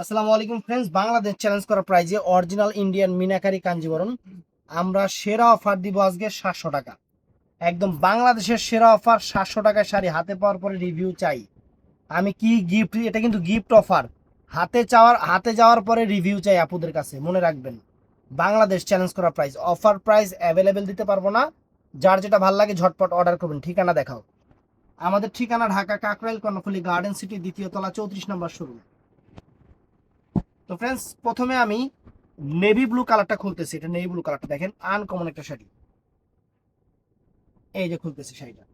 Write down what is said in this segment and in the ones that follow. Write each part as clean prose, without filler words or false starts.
আসসালামু আলাইকুম friends, Bangladesh challenge করা প্রাইজে অরিজিনাল ইন্ডিয়ান মিনাকারি কাঞ্জিবরম আমরা সেরা অফার দিব আজকে 700 টাকা। একদম বাংলাদেশের সেরা অফার, 700 টাকায় শাড়ি হাতে পাওয়ার পরে রিভিউ চাই। আমি কি গিফট, এটা কিন্তু গিফট অফার। হাতে যাওয়ার পরে রিভিউ চাই আপুদের কাছে, মনে রাখবেন। বাংলাদেশ চ্যালেঞ্জ করা প্রাইস, অফার প্রাইস অ্যাভেলেবেল দিতে পারবো না। যার যেটা ভালো লাগে ঝটপট অর্ডার করবেন। ঠিকানা দেখাও। আমাদের ঠিকানা ঢাকা কাকরাইল কর্ণফুলী গার্ডেন সিটি, দ্বিতীয় তলা, 34 নম্বর শোরুম। তো ফ্রেন্ডস, প্রথমে আমি নেভি ব্লু কালারটা খুলতেছি। এটা নেভি ব্লু কালারটা দেখেন, আনকমন একটা শাড়ি। এই যে খুলতেছি শাড়িটা,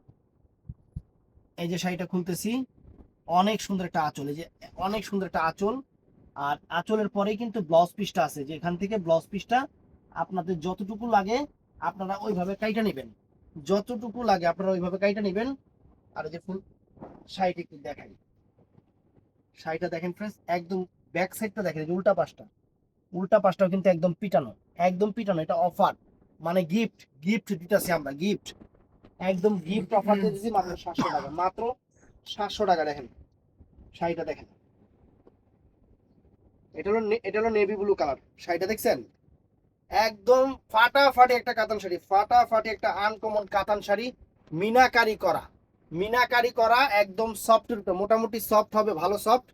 এই যে শাড়িটা খুলতেছি। অনেক সুন্দর একটা আঁচল, এই যে অনেক সুন্দর একটা আঁচল। আর আঁচলের পরেই কিন্তু ব্লাউজ পিসটা আছে, যে এখান থেকে ব্লাউজ পিসটা আপনাদের যতটুকু লাগে আপনারা ওইভাবে কাইটা নেবেন। যতটুকু লাগে আপনারা ওইভাবে কাইটা নেবেন। আর এই যে ফুল শাড়িটা একটু দেখাই। শাড়িটা দেখেন ফ্রেন্ডস, একদম ব্যাক সাইডটা দেখেন, এই যে উল্টা পাশটাও কিন্তু একদম পিটানো, একদম পিটানো। এটা অফার, মানে গিফট গিফট দিতেছি আমরা, গিফট। একদম গিফট অফার দিতেছি মাত্র 700 টাকা, মাত্র 700 টাকা। দেখেন শাড়িটা দেখেন, এটা হলো নেভি ব্লু কালার। শাড়িটা দেখছেন, একদম ফাটাফাটি একটা কাতান শাড়ি, ফাটাফাটি একটা আনকমন কাতান শাড়ি। মিনাকারি করা, মিনাকারি করা, একদম সফটের উপরে, মোটামুটি সফট হবে, ভালো সফট।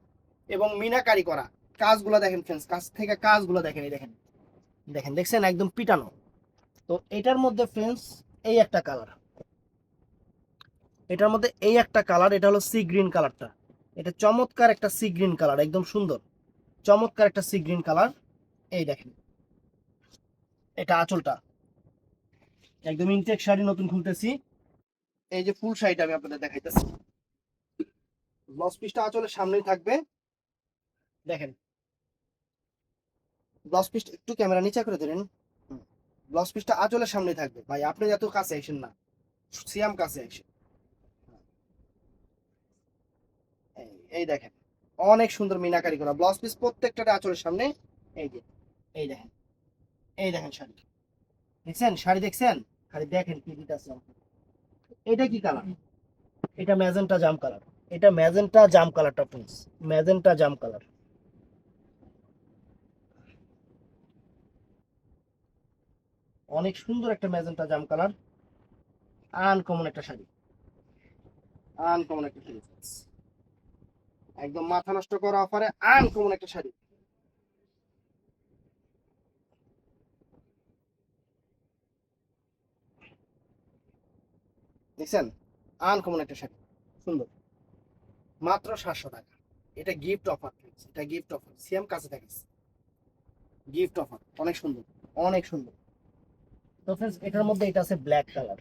এবং মিনাকারি করা কাজগুলো দেখেন ফ্রেন্ডস, কাছ থেকে কাজগুলো দেখেন, এই দেখেন, দেখেন দেখছেন, একদম পিটানো। তো এটার মধ্যে ফ্রেন্ডস এই একটা কালার, এটার মধ্যে এই একটা কালার, এটা হলো সি গ্রিন কালারটা। এটা চমৎকার একটা সি গ্রিন কালার, একদম সুন্দর চমৎকার একটা সি গ্রিন কালার। এই দেখেন, এটা আঁচলটা একদম ইনটেক শাড়ি, নতুন খুলতেছি। এই যে ফুল শাড়িটা আমি আপনাদের দেখাইতেছি। ব্লাউজ পিসটা আঁচলের সামনেই থাকবে, দেখেন। ব্লাউজ পিসটা একটু ক্যামেরা নিচে করে ধরেন। ব্লাউজ পিসটা আঁচলের সামনেই থাকবে। ভাই আপনি এত কাছে আসেন না, সিয়াম কাছে আসেন। এই দেখেন, অনেক সুন্দর মিনাকারি করা ব্লাউজ পিস, প্রত্যেকটা আঁচলের সামনে। এই যে, এই দেখেন, এই দেখেন শাড়ি দেখছেন, শাড়ি দেখছেন, শাড়ি দেখেন কি দিতেছে। এটা কি কালার? এটা ম্যাজেন্টা জাম কালার। এটা ম্যাজেন্টা জাম কালারটা ফ্রেন্ডস, ম্যাজেন্টা জাম কালার। অনেক সুন্দর একটা ম্যাজেন্টা জাম কালার, আনকমন একটা শাড়ি, আনকমন একটা শাড়ি friends। একদম মাথা নষ্ট করা অফারে আনকমন একটা শাড়ি। দেখছেন, আনকমন একটা শাড়ি, সুন্দর, মাত্র 700 টাকা। এটা গিফট অফার, এটা গিফট অফার, সিএম কাছে থাকে, গিফট অফার, অনেক সুন্দর, অনেক সুন্দর। তো ফ্রেন্ডস, এটার মধ্যে এটা আছে ব্ল্যাক কালার,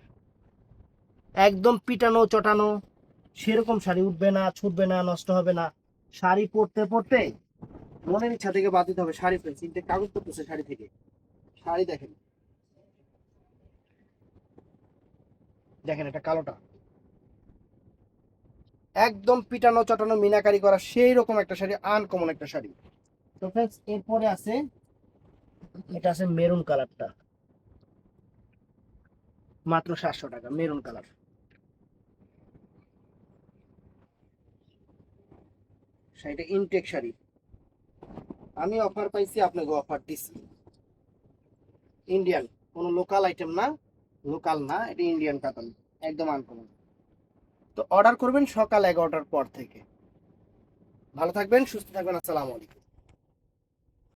একদম পিটানো চটানো, সেরকম শাড়ি উঠবে না, ছুটবে না, নষ্ট হবে না। শাড়ি পরতে পরতে মনের ইচ্ছা থেকে বাদ দিতে হবে শাড়ি। ফ্রেন্ডস, তিনটে কাগজ পড়তেছে শাড়ি থেকে। শাড়ি দেখেন, দেখেন এটা কালোটা, একদম পিটানো চটানো মিনাকারি করা সেই রকম একটা শাড়ি, আনকমন একটা শাড়ি। তো ফ্রেন্ডস, এরপরে আছে, এটা আছে মেরুন কালারটা, মাত্র 700 টাকা, মেরুন কালার। শাড়িটা ইনটেক শাড়ি, আমি অফার পাইছি, আপনাকে অফার দিছি। ইন্ডিয়ান, কোনো লোকাল আইটেম না, লোকাল না, এটা ইন্ডিয়ান কাতান, একদম আনকমন। তো অর্ডার করবেন সকাল 11টার পর থেকে। ভালো থাকবেন, সুস্থ থাকবেন, আসসালামু আলাইকুম।